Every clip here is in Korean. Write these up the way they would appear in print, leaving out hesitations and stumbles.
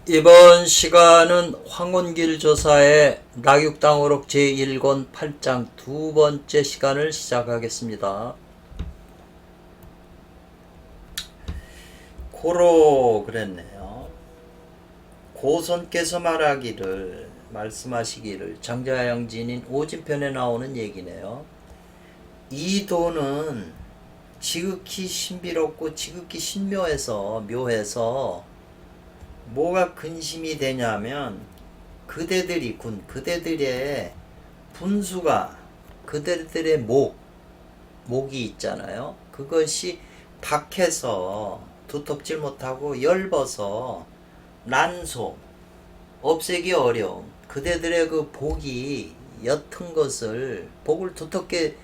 이번 시간은 황혼길 조사의 낙육당오록 제1권 8장 두 번째 시간을 시작하겠습니다. 고로 그랬네요. 고선께서 말씀하시기를 장자양진인 오진편에 나오는 얘기네요. 이 도는 지극히 신비롭고 지극히 묘해서 뭐가 근심이 되냐면 그대들의 분수가 그대들의 목이 있잖아요. 그것이 박해서 두텁질 못하고 엷어서 난소 없애기 어려운 그대들의 그 복이 옅은 복을 두텁게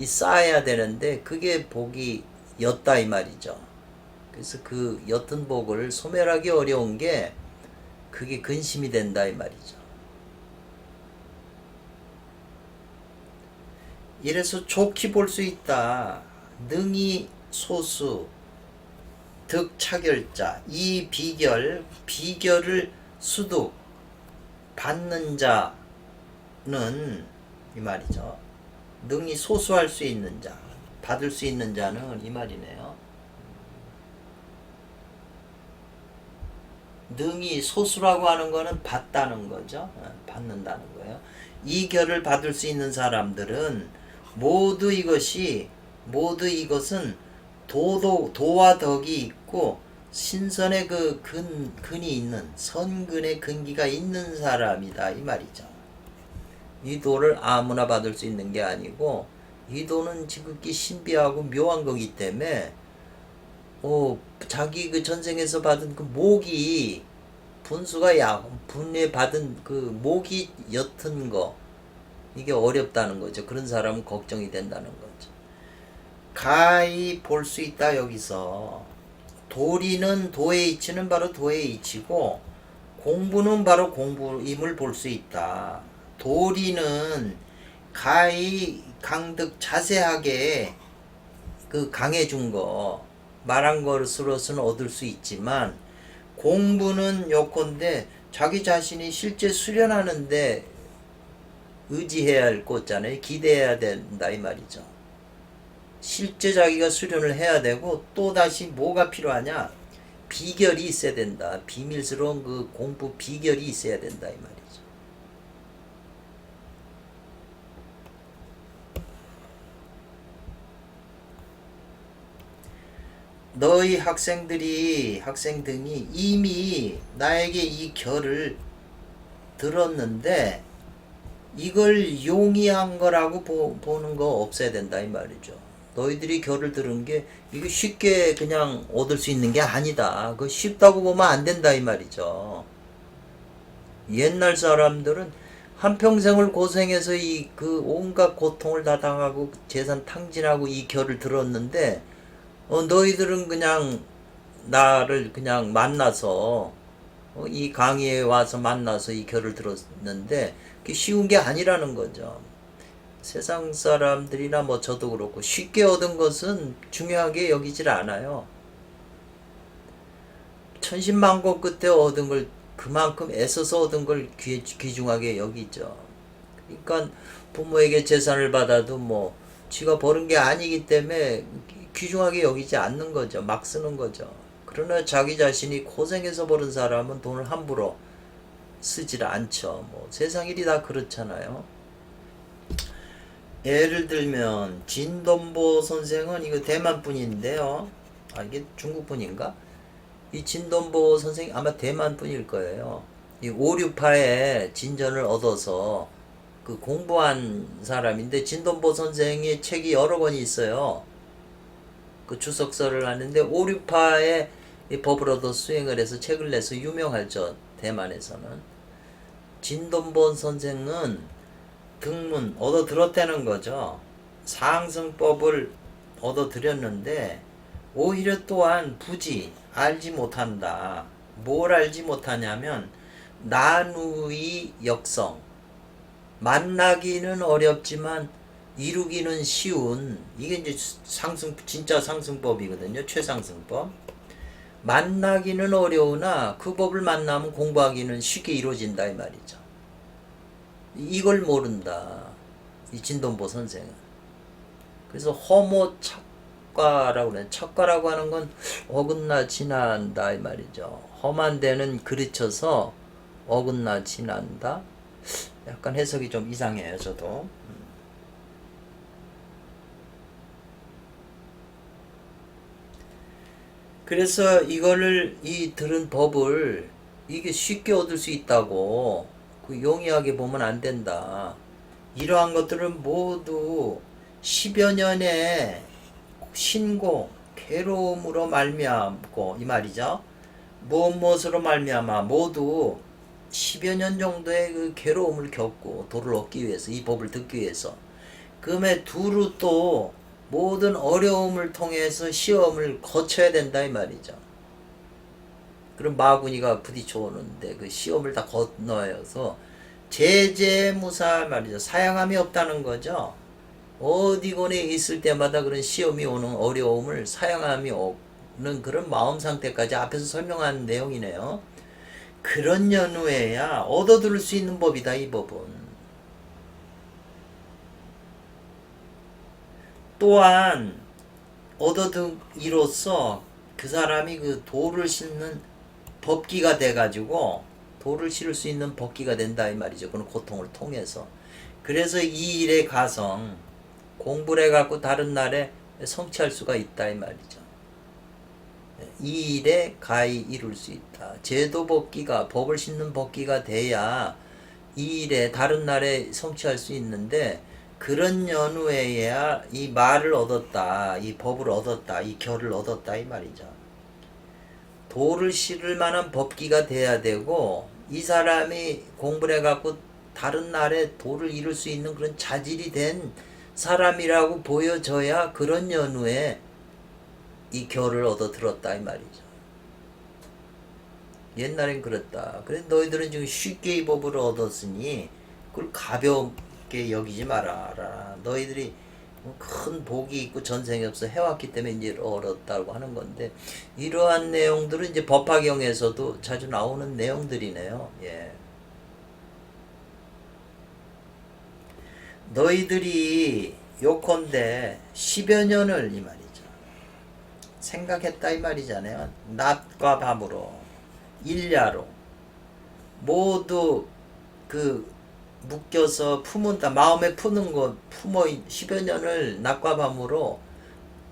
쌓아야 되는데 그게 복이 옅다 이 말이죠. 그래서 그 옅은 복을 소멸하기 어려운 게 그게 근심이 된다 이 말이죠. 이래서 좋게 볼 수 있다. 능히 소수 득차결자 이 비결을 수득 받는 자는 이 말이죠. 능히 소수할 수 있는 자 받을 수 있는 자는 이 말이네요. 능히 소수라고 하는 거는 받다는 거죠. 받는다는 거예요. 이 결을 받을 수 있는 사람들은 모두 이것은 도와 덕이 있고 신선의 그 근이 있는 선근의 근기가 있는 사람이다 이 말이죠. 이 도를 아무나 받을 수 있는 게 아니고 이 도는 지극히 신비하고 묘한 거기 때문에 자기 그 전생에서 받은 그 목이 분에 받은 그 목이 옅은 거 이게 어렵다는 거죠. 그런 사람은 걱정이 된다는 거죠. 가히 볼 수 있다 여기서 도리는 도의 이치는 바로 도의 이치고 공부는 바로 공부임을 볼 수 있다. 도리는 가히 강득 자세하게 그 강해준 거 말한 것으로서는 얻을 수 있지만 공부는 요컨대 자기 자신이 실제 수련하는데 의지해야 할 거잖아요. 기대해야 된다 이 말이죠. 실제 자기가 수련을 해야 되고 또 다시 뭐가 필요하냐? 비결이 있어야 된다. 비밀스러운 그 공부 비결이 있어야 된다 이 말이죠. 너희 학생 등이 이미 나에게 이 결을 들었는데 이걸 용이한 거라고 보는 거 없어야 된다 이 말이죠. 너희들이 결을 들은 게 이게 쉽게 그냥 얻을 수 있는 게 아니다. 그거 쉽다고 보면 안 된다 이 말이죠. 옛날 사람들은 한평생을 고생해서 그 온갖 고통을 다 당하고 재산 탕진하고 이 결을 들었는데 너희들은 그냥 나를 그냥 만나서 이 강의에 와서 만나서 이 결을 들었는데 그게 쉬운 게 아니라는 거죠. 세상 사람들이나 뭐 저도 그렇고 쉽게 얻은 것은 중요하게 여기질 않아요. 천신만고 끝에 얻은 걸 그만큼 애써서 얻은 걸 귀중하게 여기죠. 그러니까 부모에게 재산을 받아도 뭐 지가 버는 게 아니기 때문에 귀중하게 여기지 않는 거죠. 막 쓰는 거죠. 그러나 자기 자신이 고생해서 버는 사람은 돈을 함부로 쓰질 않죠. 뭐 세상 일이 다 그렇잖아요. 예를 들면 진돈보 선생은 이거 대만 분인데요. 이게 중국 분인가? 이 진돈보 선생이 아마 대만 분일 거예요. 이 오류파의 진전을 얻어서 그 공부한 사람인데 진돈보 선생의 책이 여러 권이 있어요. 그 주석서를 하는데 오류파의 법을 얻어 수행을 해서 책을 내서 유명하죠. 대만에서는. 진돈본 선생은 등문 얻어 들었다는 거죠. 상승법을 얻어 들였는데 오히려 또한 부지 알지 못한다. 뭘 알지 못하냐면 나누의 역성 만나기는 어렵지만 이루기는 쉬운 이게 이제 진짜 상승법이거든요. 최상승법. 만나기는 어려우나 그 법을 만나면 공부하기는 쉽게 이루어진다 이 말이죠. 이걸 모른다 이 진동보 선생은. 그래서 허모 척과라고 그래. 척과라고 하는 건 어긋나 지난다 이 말이죠. 험한 데는 그르쳐서 어긋나 지난다. 약간 해석이 좀 이상해요 저도. 그래서 이거를 이 들은 법을 이게 쉽게 얻을 수 있다고 그 용이하게 보면 안 된다. 이러한 것들은 모두 10여 년의 신고 괴로움으로 말미암고 이 말이죠. 무엇으로 말미암아 모두 10여 년 정도의 그 괴로움을 겪고 도를 얻기 위해서 이 법을 듣기 위해서 그음에 두루 또 모든 어려움을 통해서 시험을 거쳐야 된다 이 말이죠. 그럼 마구니가 부딪혀 오는데 그 시험을 다 건너여서 제재무사 말이죠. 사양함이 없다는 거죠. 어디건에 있을 때마다 그런 시험이 오는 어려움을 사양함이 없는 그런 마음 상태까지 앞에서 설명한 내용이네요. 그런 연후에야 얻어들을 수 있는 법이다 이 법은. 또한 얻어들이로써 그 사람이 그 도를 싣는 법기가 돼가지고 도를 실을 수 있는 법기가 된다 이 말이죠. 그런 고통을 통해서. 그래서 이 일의 가성 공부를 해갖고 다른 날에 성취할 수가 있다 이 말이죠. 이 일에 가히 이룰 수 있다. 제도 법기가 법을 싣는 법기가 돼야 이 일에 다른 날에 성취할 수 있는데 그런 연후에야 이 말을 얻었다, 이 법을 얻었다, 이 결을 얻었다 이 말이죠. 도를 실을 만한 법기가 돼야 되고 이 사람이 공부를 해갖고 다른 날에 도를 이룰 수 있는 그런 자질이 된 사람이라고 보여져야 그런 연후에 이 결을 얻어 들었다 이 말이죠. 옛날엔 그랬다. 그래 너희들은 지금 쉽게 이 법을 얻었으니 그걸 가볍게 여기지 마라. 너희들이 큰 복이 있고 전생에 없어 해왔기 때문에 이제 얻었다고 하는 건데 이러한 내용들은 이제 법화경에서도 자주 나오는 내용들이네요. 예. 너희들이 요컨대 10여 년을 이 말이죠. 생각했다 이 말이잖아요. 낮과 밤으로 일야로 모두 그 묶여서 품은다 마음에 푸는 것 품어 10여 년을 낮과 밤으로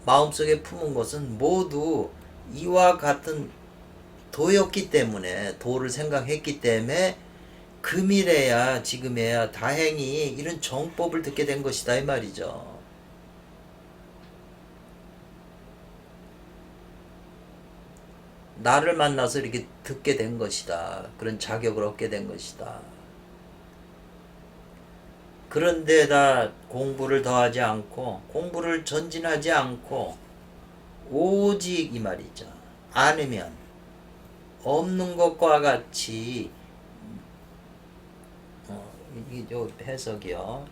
마음속에 품은 것은 모두 이와 같은 도였기 때문에 도를 생각했기 때문에 금일에야 지금에야 다행히 이런 정법을 듣게 된 것이다 이 말이죠. 나를 만나서 이렇게 듣게 된 것이다. 그런 자격을 얻게 된 것이다. 그런데다 공부를 더하지 않고 공부를 전진하지 않고 오직 이 말이죠. 않으면 없는 것과 같이 이게 요 해석이요.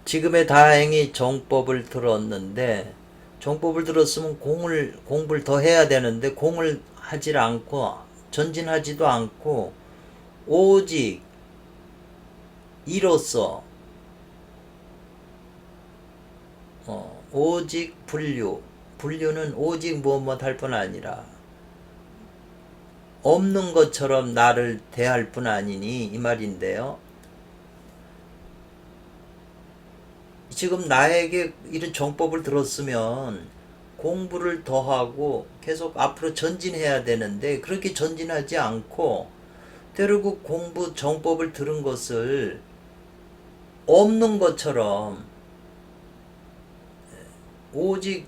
지금의 다행히 정법을 들었는데 정법을 들었으면 공부를 더 해야 되는데 공을 하질 않고 전진하지도 않고 오직 이로써 오직 분류는 오직 무엇 할 뿐 아니라 없는 것처럼 나를 대할 뿐 아니니 이 말인데요. 지금 나에게 이런 정법을 들었으면 공부를 더하고 계속 앞으로 전진해야 되는데 그렇게 전진하지 않고 때로 그 공부 정법을 들은 것을 없는 것처럼 오직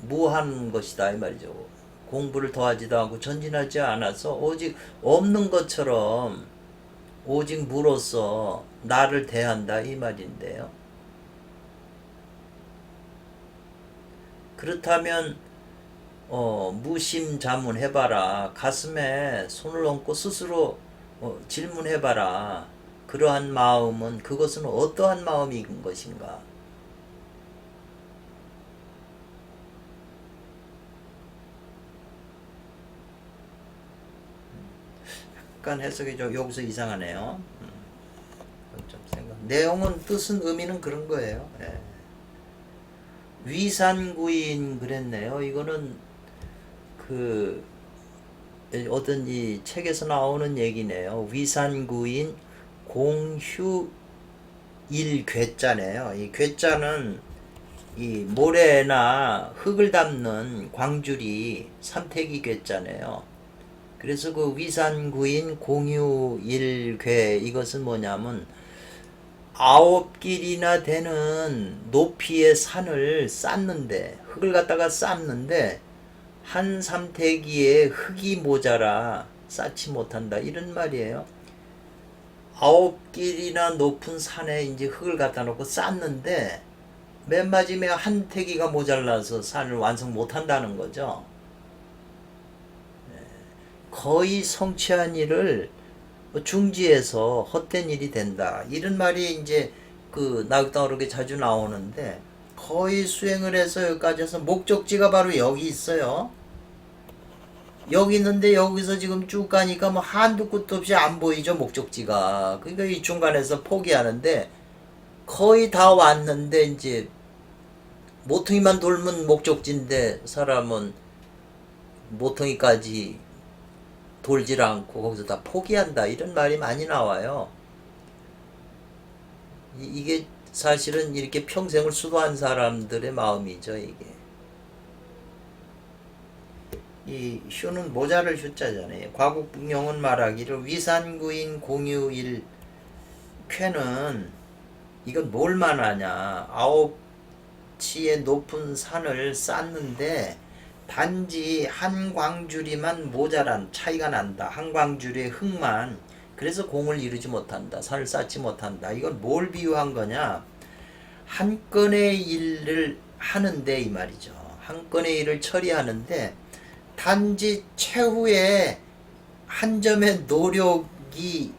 무한 것이다 이 말이죠. 공부를 더하지도 않고 전진하지 않아서 오직 없는 것처럼 오직 무로서 나를 대한다 이 말인데요. 그렇다면 무심자문해봐라. 가슴에 손을 얹고 스스로 질문해봐라. 그러한 마음은 그것은 어떠한 마음인 것인가? 약간 해석이 좀 여기서 이상하네요. 좀 내용은 뜻은 의미는 그런 거예요. 예. 위산구인 그랬네요. 이거는 그 어떤 이 책에서 나오는 얘기네요. 위산구인 공휴일괴짜네요. 이 괴짜는 이 모래나 흙을 담는 광줄이 삼태기 괴짜네요. 그래서 그 위산구인 공휴일괴 이것은 뭐냐면 9길이나 되는 높이의 산을 쌓는데 흙을 갖다가 쌓는데 한 삼태기에 흙이 모자라 쌓지 못한다 이런 말이에요. 9길이나 높은 산에 이제 흙을 갖다 놓고 쌓는데 맨 마지막에 한 태기가 모자라서 산을 완성 못한다는 거죠. 거의 성취한 일을 중지해서 헛된 일이 된다. 이런 말이 이제 그 나육당으로 자주 나오는데 거의 수행을 해서 여기까지 해서 목적지가 바로 여기 있어요. 여기 있는데 여기서 지금 쭉 가니까 뭐 한두 끝도 없이 안 보이죠, 목적지가. 그러니까 이 중간에서 포기하는데 거의 다 왔는데 이제 모퉁이만 돌면 목적지인데 사람은 모퉁이까지 돌질 않고 거기서 다 포기한다 이런 말이 많이 나와요. 이게 사실은 이렇게 평생을 수도한 사람들의 마음이죠. 이게 이 휴는 모자를 휴자잖아요. 과국북용은 말하기를 위산구인 공유일 쾌는 이건 뭘 말하냐. 9치의 높은 산을 쌓는데 단지 한 광주리만 모자란 차이가 난다. 한 광주리의 흙만. 그래서 공을 이루지 못한다. 산을 쌓지 못한다. 이건 뭘 비유한 거냐. 한 건의 일을 하는데 이 말이죠. 한 건의 일을 처리하는데 단지 최후의 한 점의 노력이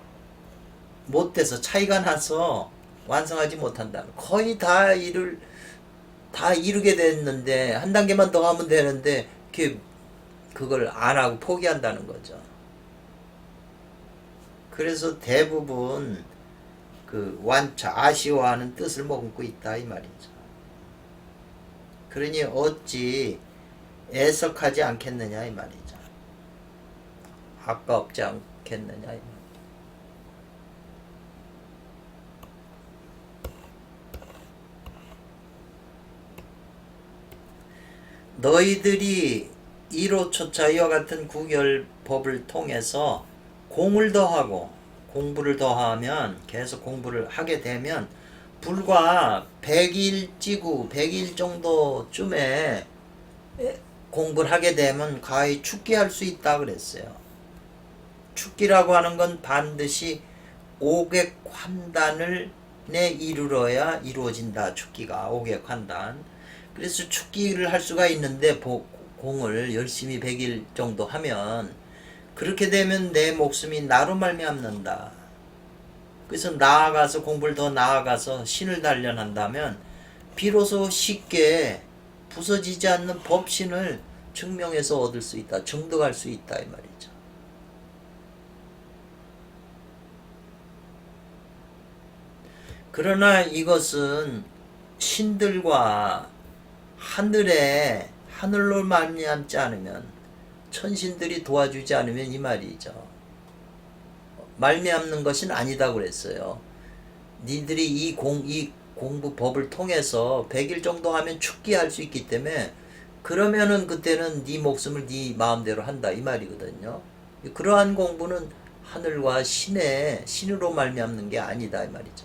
못돼서 차이가 나서 완성하지 못한다. 거의 다 이루게 됐는데 한 단계만 더 하면 되는데 그걸 안 하고 포기한다는 거죠. 그래서 대부분 그 완차 아쉬워하는 뜻을 머금고 있다 이 말이죠. 그러니 어찌 애석하지 않겠느냐 이 말이죠. 아까없지 않겠느냐 이 말이죠. 너희들이 1호초차 이와 같은 구결법을 통해서 공을 더하고 공부를 더하면 계속 공부를 하게 되면 불과 100일 정도쯤에 공부를 하게 되면 가히 축기할 수 있다 그랬어요. 축기라고 하는 건 반드시 5객환단을 이루어야 이루어진다. 축기가 5객환단. 그래서 축기를 할 수가 있는데 공을 열심히 100일 정도 하면 그렇게 되면 내 목숨이 나로 말미암는다. 그래서 나아가서 공부를 더 나아가서 신을 단련한다면 비로소 쉽게 부서지지 않는 법신을 증명해서 얻을 수 있다. 증득할 수 있다 이 말이죠. 그러나 이것은 신들과 하늘로 말미암지 않으면 천신들이 도와주지 않으면 이 말이죠. 말미암는 것은 아니다 그랬어요. 니들이 이 공부법을 통해서 100일 정도 하면 축기할 수 있기 때문에 그러면은 그때는 네 목숨을 네 마음대로 한다 이 말이거든요. 그러한 공부는 하늘과 신으로 말미암는 게 아니다 이 말이죠.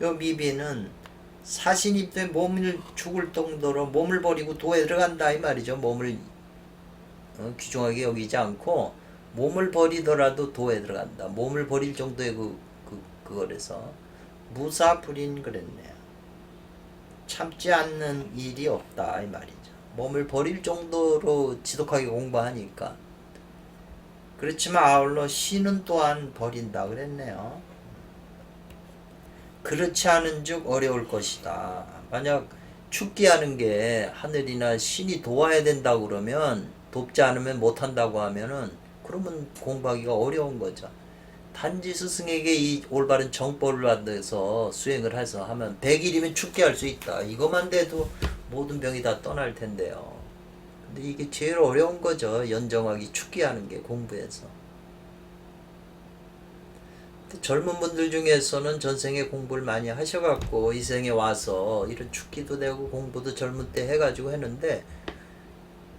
요 미비는 사신이 때 몸을 죽을 정도로 몸을 버리고 도에 들어간다 이 말이죠. 몸을 귀중하게 여기지 않고 몸을 버리더라도 도에 들어간다. 몸을 버릴 정도의 그거래서 무사불인 그랬네요. 참지 않는 일이 없다 이 말이죠. 몸을 버릴 정도로 지독하게 공부하니까. 그렇지만 아울러 신은 또한 버린다 그랬네요. 그렇지 않은즉 어려울 것이다. 만약 축기하는 게 하늘이나 신이 도와야 된다고 그러면 돕지 않으면 못한다고 하면은 그러면 공부하기가 어려운 거죠. 단지 스승에게 이 올바른 정법을 받아서 수행을 해서 하면 100일이면 죽게 할 수 있다. 이것만 돼도 모든 병이 다 떠날 텐데요. 근데 이게 제일 어려운 거죠. 연정하기 죽게 하는 게 공부에서. 젊은 분들 중에서는 전생에 공부를 많이 하셔갖고 이 생에 와서 이런 죽기도 되고 공부도 젊은 때 해가지고 했는데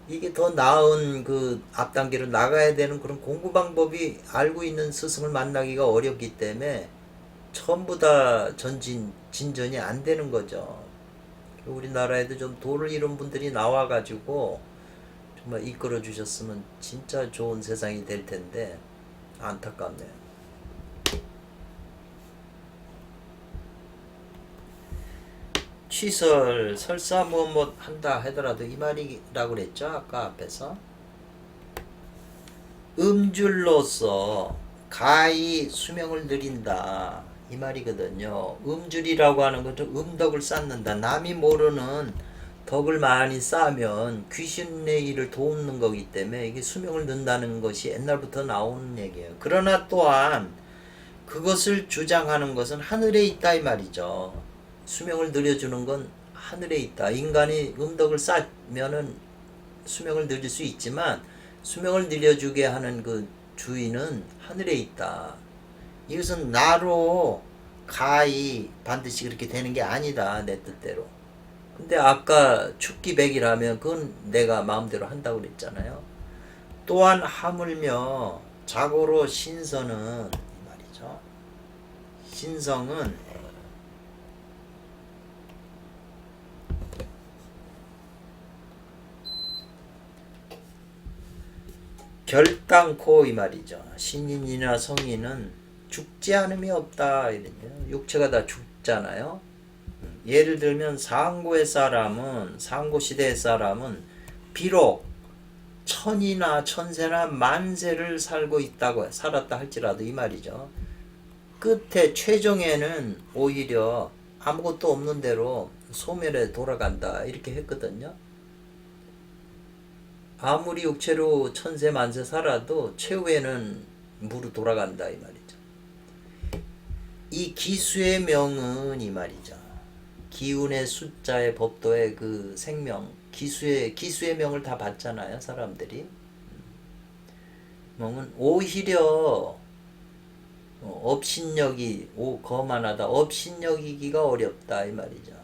이게 더 나은 그 앞단계로 나가야 되는 그런 공부 방법이 알고 있는 스승을 만나기가 어렵기 때문에 전부 다 진전이 안 되는 거죠. 우리나라에도 좀 도를 이룬 분들이 나와가지고 정말 이끌어 주셨으면 진짜 좋은 세상이 될 텐데 안타깝네요. 취설, 설사 뭐 한다 하더라도 이 말이라고 그랬죠. 아까 앞에서. 음줄로서 가히 수명을 늘린다. 이 말이거든요. 음줄이라고 하는 것은 음덕을 쌓는다. 남이 모르는 덕을 많이 쌓으면 귀신의 일을 돕는 거기 때문에 이게 수명을 는다는 것이 옛날부터 나오는 얘기예요. 그러나 또한 그것을 주장하는 것은 하늘에 있다 이 말이죠. 수명을 늘려주는 건 하늘에 있다. 인간이 음덕을 쌓으면은 수명을 늘릴 수 있지만 수명을 늘려주게 하는 그 주인은 하늘에 있다. 이것은 나로 가히 반드시 그렇게 되는 게 아니다. 내 뜻대로. 근데 아까 축기 100이라면 그건 내가 마음대로 한다고 그랬잖아요. 또한 하물며 자고로 신선은 이 말이죠. 신성은 결단코 이 말이죠. 신인이나 성인은 죽지 않음이 없다 이러죠. 육체가 다 죽잖아요. 예를 들면 상고의 사람은 상고 시대의 사람은 비록 천이나 천세나 만세를 살고 있다고 살았다 할지라도 이 말이죠. 끝에 최종에는 오히려 아무것도 없는 대로 소멸에 돌아간다 이렇게 했거든요. 아무리 육체로 천세 만세 살아도 최후에는 무로 돌아간다 이 말이죠. 이 기수의 명은 이 말이죠. 기운의 숫자의 법도의 그 생명 기수의 명을 다 받잖아요 사람들이. 명은 오히려 업신여기 거만하다 업신여기기가 어렵다 이 말이죠.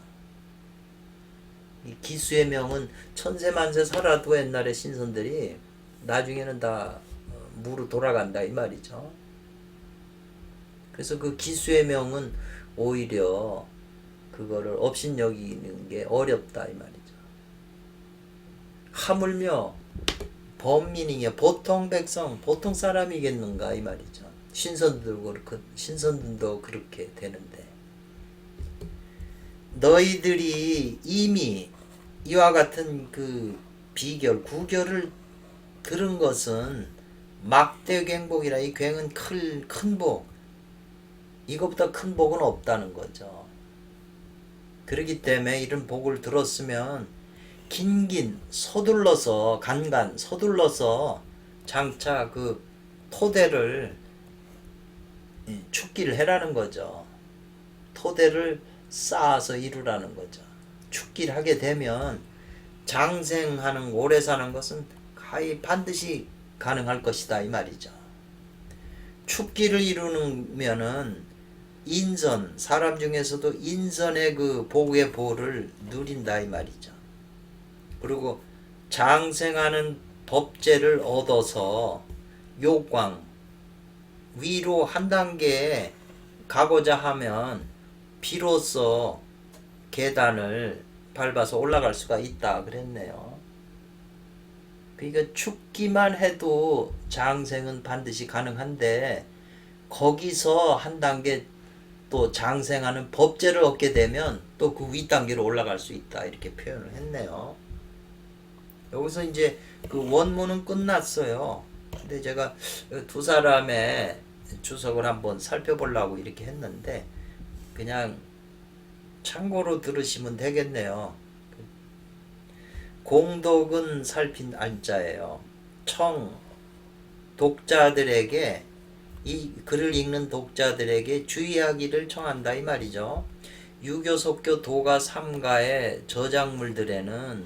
이 기수의 명은 천세만세 살아도 옛날에 신선들이 나중에는 다 무로 돌아간다 이 말이죠. 그래서 그 기수의 명은 오히려 그거를 업신여기는 게 어렵다 이 말이죠. 하물며 범민이냐 보통 백성 보통 사람이겠는가 이 말이죠. 신선들도 그렇게 되는데 너희들이 이미 이와 같은 그 비결 구결을 들은 것은 막대갱복이라 이 괭은 큰 복 이것보다 큰 복은 없다는 거죠. 그렇기 때문에 이런 복을 들었으면 긴긴 서둘러서 서둘러서 장차 그 토대를 축기를 해라는 거죠. 토대를 쌓아서 이루라는 거죠. 축기를 하게 되면 장생하는 오래 사는 것은 가히 반드시 가능할 것이다 이 말이죠. 축기를 이루면은 인선 사람 중에서도 인선의 그 복의 보를 누린다 이 말이죠. 그리고 장생하는 법제를 얻어서 요광 위로 한 단계 가고자 하면 비로소 계단을 밟아서 올라갈 수가 있다 그랬네요. 그러니까 죽기만 해도 장생은 반드시 가능한데 거기서 한 단계 또 장생하는 법제를 얻게 되면 또 그 윗단계로 올라갈 수 있다 이렇게 표현을 했네요. 여기서 이제 그 원문은 끝났어요. 근데 제가 두 사람의 주석을 한번 살펴보려고 이렇게 했는데 그냥 참고로 들으시면 되겠네요. 공덕은 살핀 안자예요. 청 독자들에게 이 글을 읽는 독자들에게 주의하기를 청한다 이 말이죠. 유교, 속교, 도가, 삼가의 저작물들에는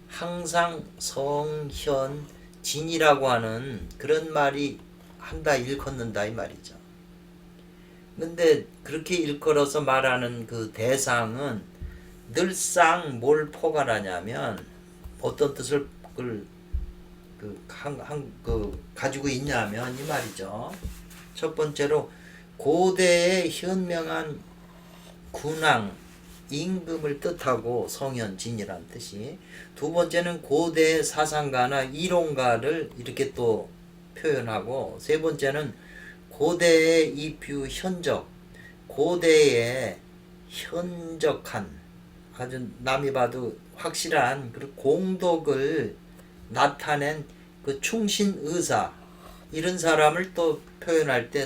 항상 성, 현, 진이라고 하는 그런 말이 한다 일컫는다 이 말이죠. 근데 그렇게 일컬어서 말하는 그 대상은 늘상 뭘 포괄하냐면 어떤 뜻을 가지고 있냐면 이 말이죠. 첫 번째로 고대의 현명한 군왕, 임금을 뜻하고 성현진이란 뜻이. 두 번째는 고대의 사상가나 이론가를 이렇게 또 표현하고, 세 번째는 고대의 이뷰 현적, 고대의 현적한 아주 남이 봐도 확실한 그 공덕을 나타낸 그 충신의사, 이런 사람을 또 표현할 때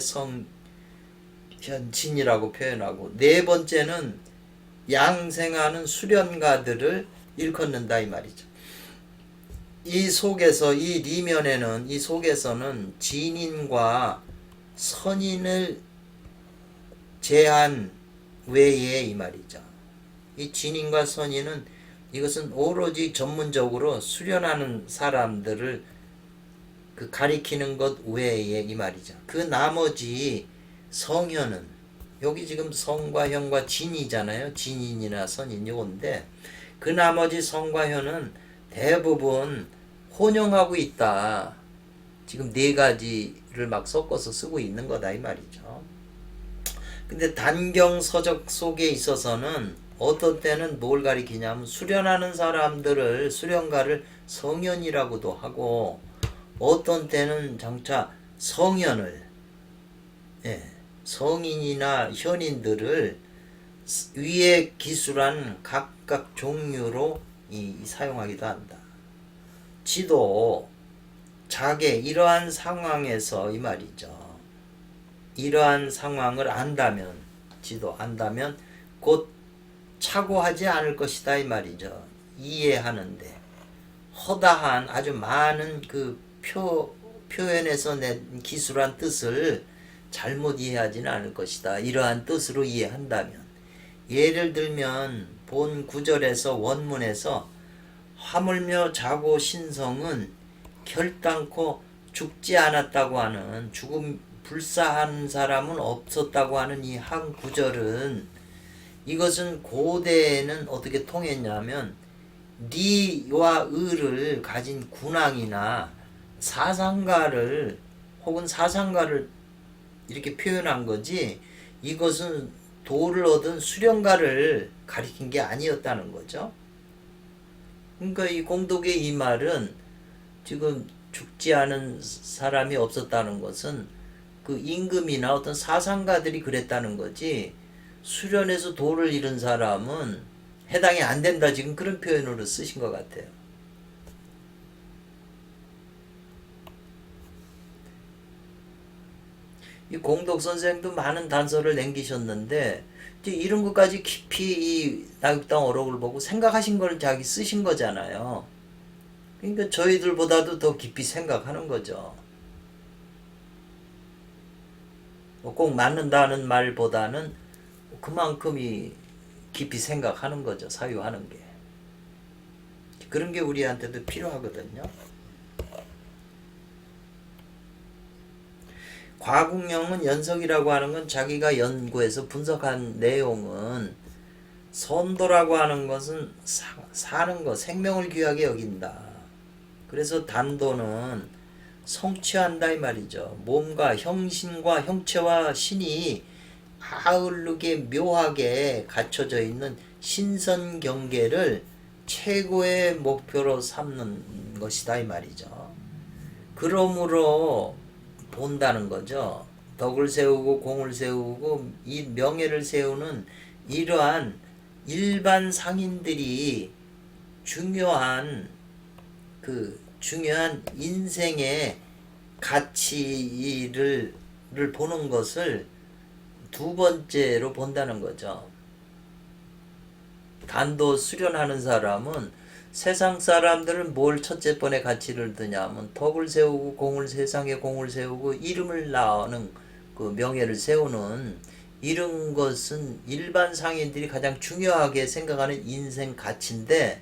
성현진이라고 표현하고, 네 번째는 양생하는 수련가들을 일컫는다 이 말이죠. 이 속에서 이 리면에는, 이 속에서는 진인과 선인을 제한 외에 이 말이죠. 이 진인과 선인은 이것은 오로지 전문적으로 수련하는 사람들을 가리키는 것 외에 이 말이죠. 그 나머지 성현은, 여기 지금 성과 현과 진이잖아요. 진인이나 선인 요건데, 그 나머지 성과 현은 대부분 혼용하고 있다. 지금 네 가지를 막 섞어서 쓰고 있는 거다 이 말이죠. 근데 단경 서적 속에 있어서는 어떤 때는 뭘 가리키냐면 수련하는 사람들을, 수련가를 성현이라고도 하고, 어떤 때는 장차 성현을, 성인이나 현인들을 위에 기술한 각각 종류로 사용하기도 한다. 지도, 자계, 이러한 상황에서 이 말이죠. 이러한 상황을 안다면, 지도 안다면 곧 착오하지 않을 것이다 이 말이죠. 이해하는데 허다한 아주 많은 그 표현에서 낸 기술한 뜻을 잘못 이해하지는 않을 것이다. 이러한 뜻으로 이해한다면, 예를 들면 본 구절에서 원문에서 하물며 자고 신성은 결단코 죽지 않았다고 하는, 죽음 불사한 사람은 없었다고 하는 이 한 구절은, 이것은 고대에는 어떻게 통했냐면 리와 의를 가진 군왕이나 사상가를, 혹은 사상가를 이렇게 표현한 거지, 이것은 도를 얻은 수련가를 가리킨 게 아니었다는 거죠. 그러니까 이 공덕의 이 말은 지금 죽지 않은 사람이 없었다는 것은 그 임금이나 어떤 사상가들이 그랬다는 거지, 수련해서 도를 잃은 사람은 해당이 안 된다, 지금 그런 표현으로 쓰신 것 같아요. 이 공덕 선생도 많은 단서를 남기셨는데, 이런 것까지 깊이 이 나육당 어록을 보고 생각하신 걸 자기 쓰신 거잖아요. 그러니까 저희들보다도 더 깊이 생각하는 거죠. 꼭 맞는다는 말보다는 그만큼이 깊이 생각하는 거죠. 사유하는 게. 그런 게 우리한테도 필요하거든요. 과국령은 연석이라고 하는 건 자기가 연구해서 분석한 내용은, 선도라고 하는 것은 사는 것, 생명을 귀하게 여긴다. 그래서 단도는 성취한다 이 말이죠. 몸과 형신과 형체와 신이 아울르게 묘하게 갖춰져 있는 신선 경계를 최고의 목표로 삼는 것이다 이 말이죠. 그러므로 본다는 거죠. 덕을 세우고 공을 세우고 이 명예를 세우는 이러한 일반 상인들이 중요한 인생의 가치를 보는 것을 두 번째로 본다는 거죠. 단도 수련하는 사람은 세상 사람들은 뭘 첫째 번에 가치를 드냐면 덕을 세우고 공을 세상에 공을 세우고 이름을 낳는 그 명예를 세우는 이런 것은 일반 상인들이 가장 중요하게 생각하는 인생 가치인데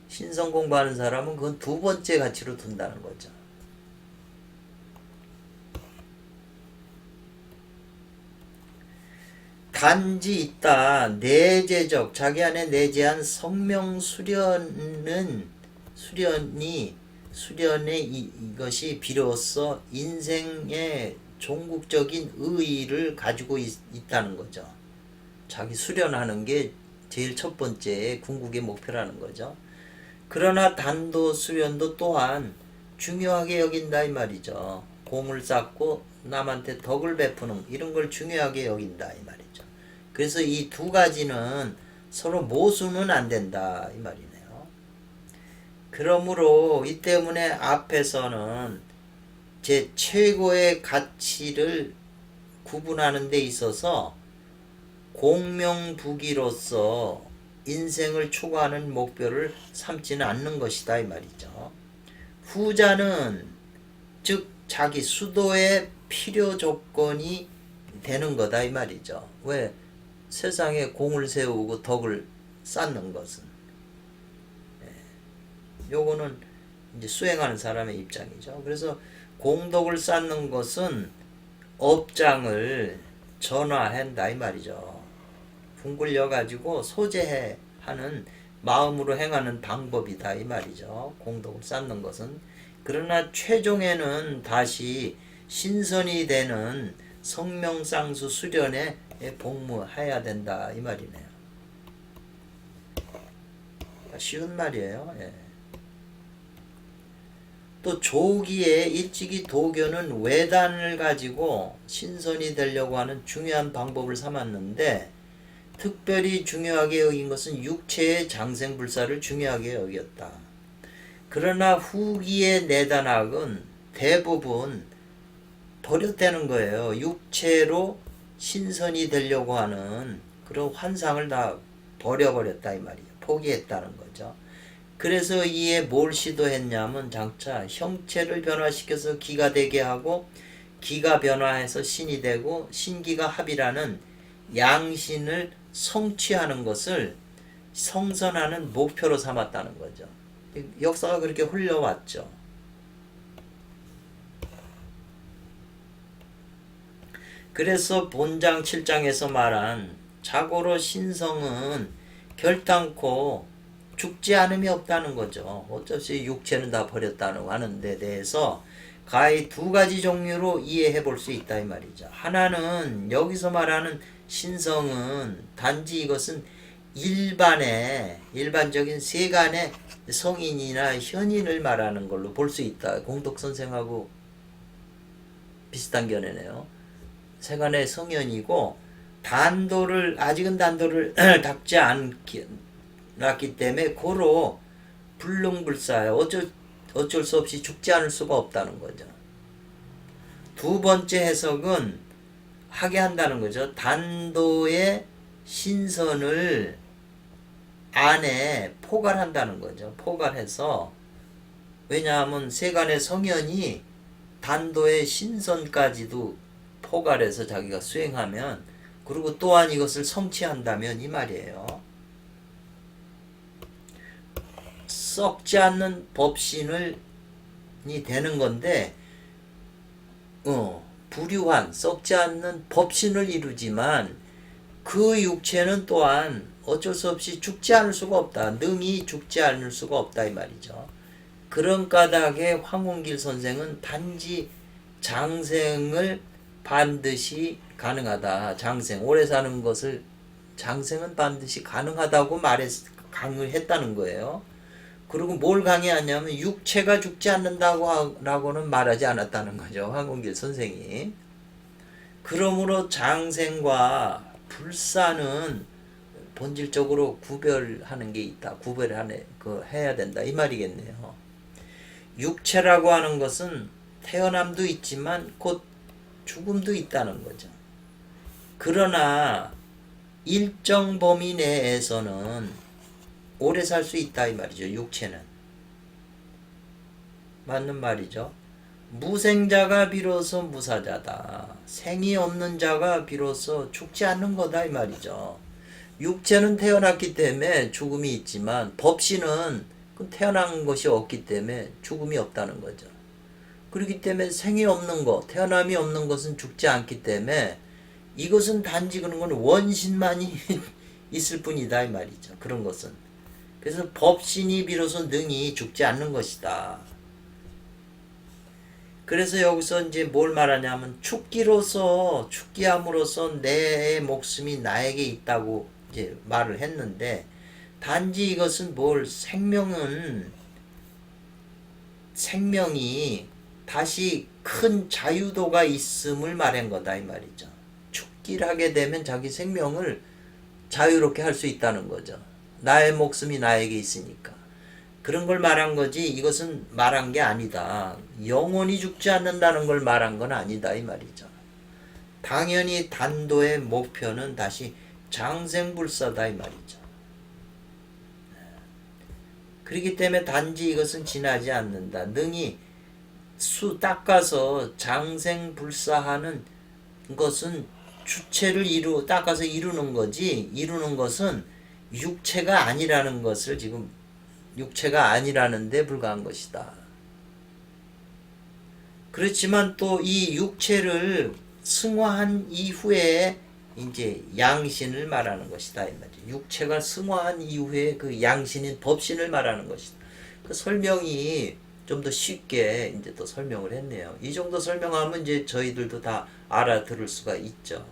신성 공부하는 사람은 그건 두 번째 가치로 둔다는 거죠. 단지 있다 내재적 자기 안에 내재한 성명 수련의 이것이 비로소 인생의 종국적인 의의를 가지고 있다는 거죠. 자기 수련하는 게 제일 첫 번째 궁극의 목표라는 거죠. 그러나 단도 수련도 또한 중요하게 여긴다 이 말이죠. 공을 쌓고 남한테 덕을 베푸는 이런 걸 중요하게 여긴다 이 말이죠. 그래서 이 두 가지는 서로 모순은 안 된다 이 말이네요. 그러므로 이 때문에 앞에서는 제 최고의 가치를 구분하는 데 있어서 공명부기로서 인생을 추구하는 목표를 삼지는 않는 것이다 이 말이죠. 후자는 즉 자기 수도의 필요 조건이 되는 거다 이 말이죠. 왜? 세상에 공을 세우고 덕을 쌓는 것은 요거는 이제 수행하는 사람의 입장이죠. 그래서 공덕을 쌓는 것은 업장을 전화한다 이 말이죠. 분굴려 가지고 소재해 하는 마음으로 행하는 방법이다 이 말이죠. 공덕을 쌓는 것은. 그러나 최종에는 다시 신선이 되는 성명상수 수련에 복무해야 된다 이 말이네요. 쉬운 말이에요. 예. 또 조기에 일찍이 도교는 외단을 가지고 신선이 되려고 하는 중요한 방법을 삼았는데 특별히 중요하게 여긴 것은 육체의 장생불사를 중요하게 여겼다. 그러나 후기의 내단학은 대부분 버렸다는 거예요. 육체로 신선이 되려고 하는 그런 환상을 다 버려버렸다 이 말이에요. 포기했다는 거죠. 그래서 이에 뭘 시도했냐면 장차 형체를 변화시켜서 기가 되게 하고 기가 변화해서 신이 되고 신기가 합이라는 양신을 성취하는 것을 성선하는 목표로 삼았다는 거죠. 역사가 그렇게 흘러왔죠. 그래서 본장 7장에서 말한 자고로 신성은 결단코 죽지 않음이 없다는 거죠. 어차피 육체는 다 버렸다는 하는 데 대해서 가히 두 가지 종류로 이해해 볼 수 있다 이 말이죠. 하나는 여기서 말하는 신성은 단지 이것은 일반적인 세간의 성인이나 현인을 말하는 걸로 볼 수 있다. 공덕선생하고 비슷한 견해네요. 세간의 성현이고 아직은 단도를 닦지 않았기 때문에 고로 불능불사예요. 어쩔 수 없이 죽지 않을 수가 없다는 거죠. 두 번째 해석은 하게 한다는 거죠. 단도의 신선을 안에 포괄한다는 거죠. 포괄해서 왜냐하면 세간의 성현이 단도의 신선까지도 포괄해서 자기가 수행하면 그리고 또한 이것을 성취한다면 이 말이에요. 썩지 않는 법신이 되는 건데 불유한 썩지 않는 법신을 이루지만 그 육체는 또한 어쩔 수 없이 죽지 않을 수가 없다. 능히 죽지 않을 수가 없다 이 말이죠. 그런 까닭에 황홍길 선생은 단지 장생을 반드시 가능하다. 오래 사는 것을 장생은 반드시 가능하다고 강의했다는 거예요. 그리고 뭘 강의하냐면 육체가 죽지 않는다고는 말하지 않았다는 거죠. 황홍길 선생이. 그러므로 장생과 불사는 본질적으로 구별하는 게 있다. 해야 된다. 이 말이겠네요. 육체라고 하는 것은 태어남도 있지만 곧 죽음도 있다는 거죠. 그러나 일정 범위 내에서는 오래 살 수 있다 이 말이죠. 육체는. 맞는 말이죠. 무생자가 비로소 무사자다. 생이 없는 자가 비로소 죽지 않는 거다 이 말이죠. 육체는 태어났기 때문에 죽음이 있지만 법신은 태어난 것이 없기 때문에 죽음이 없다는 거죠. 그렇기 때문에 생이 없는 것, 태어남이 없는 것은 죽지 않기 때문에 이것은 단지 그런 건 원신만이 있을 뿐이다 이 말이죠. 그런 것은. 그래서 법신이 비로소 능히 죽지 않는 것이다. 그래서 여기서 이제 뭘 말하냐면 죽기함으로써 내 목숨이 나에게 있다고 이제 말을 했는데 단지 이것은 생명이 다시 큰 자유도가 있음을 말한 거다 이 말이죠. 죽기를 하게 되면 자기 생명을 자유롭게 할 수 있다는 거죠. 나의 목숨이 나에게 있으니까. 그런 걸 말한 거지 이것은 말한 게 아니다. 영원히 죽지 않는다는 걸 말한 건 아니다 이 말이죠. 당연히 단도의 목표는 다시 장생불사다 이 말이죠. 그렇기 때문에 단지 이것은 지나지 않는다. 능히 닦아서 장생불사하는 것은 주체를 닦아서 이루는 거지, 이루는 것은 육체가 아니라는 것을 지금 육체가 아니라는 데 불과한 것이다. 그렇지만 또 이 육체를 승화한 이후에 이제 양신을 말하는 것이다 이 말이죠. 육체가 승화한 이후에 그 양신인 법신을 말하는 것이다. 그 설명이 좀 더 쉽게 이제 또 설명을 했네요. 이 정도 설명하면 이제 저희들도 다 알아들을 수가 있죠.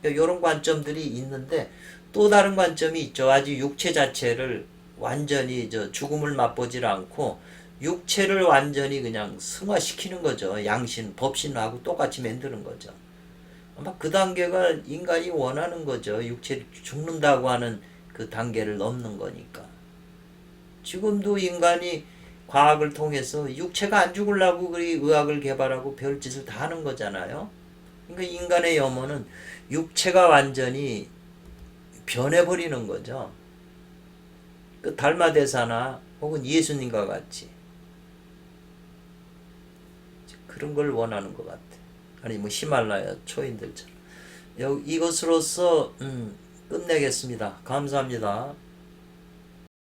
그러니까 이런 관점들이 있는데 또 다른 관점이 있죠. 아직 육체 자체를 완전히 죽음을 맛보질 않고 육체를 완전히 그냥 승화시키는 거죠. 양신, 법신하고 똑같이 만드는 거죠. 아마 그 단계가 인간이 원하는 거죠. 육체를 죽는다고 하는 그 단계를 넘는 거니까. 지금도 인간이 과학을 통해서 육체가 안 죽으려고 그리 의학을 개발하고 별짓을 다 하는 거잖아요. 그러니까 인간의 염원은 육체가 완전히 변해버리는 거죠. 그 달마대사나 혹은 예수님과 같이 그런 걸 원하는 것 같아. 아니 히말라야 초인들처럼. 이것으로서 끝내겠습니다. 감사합니다.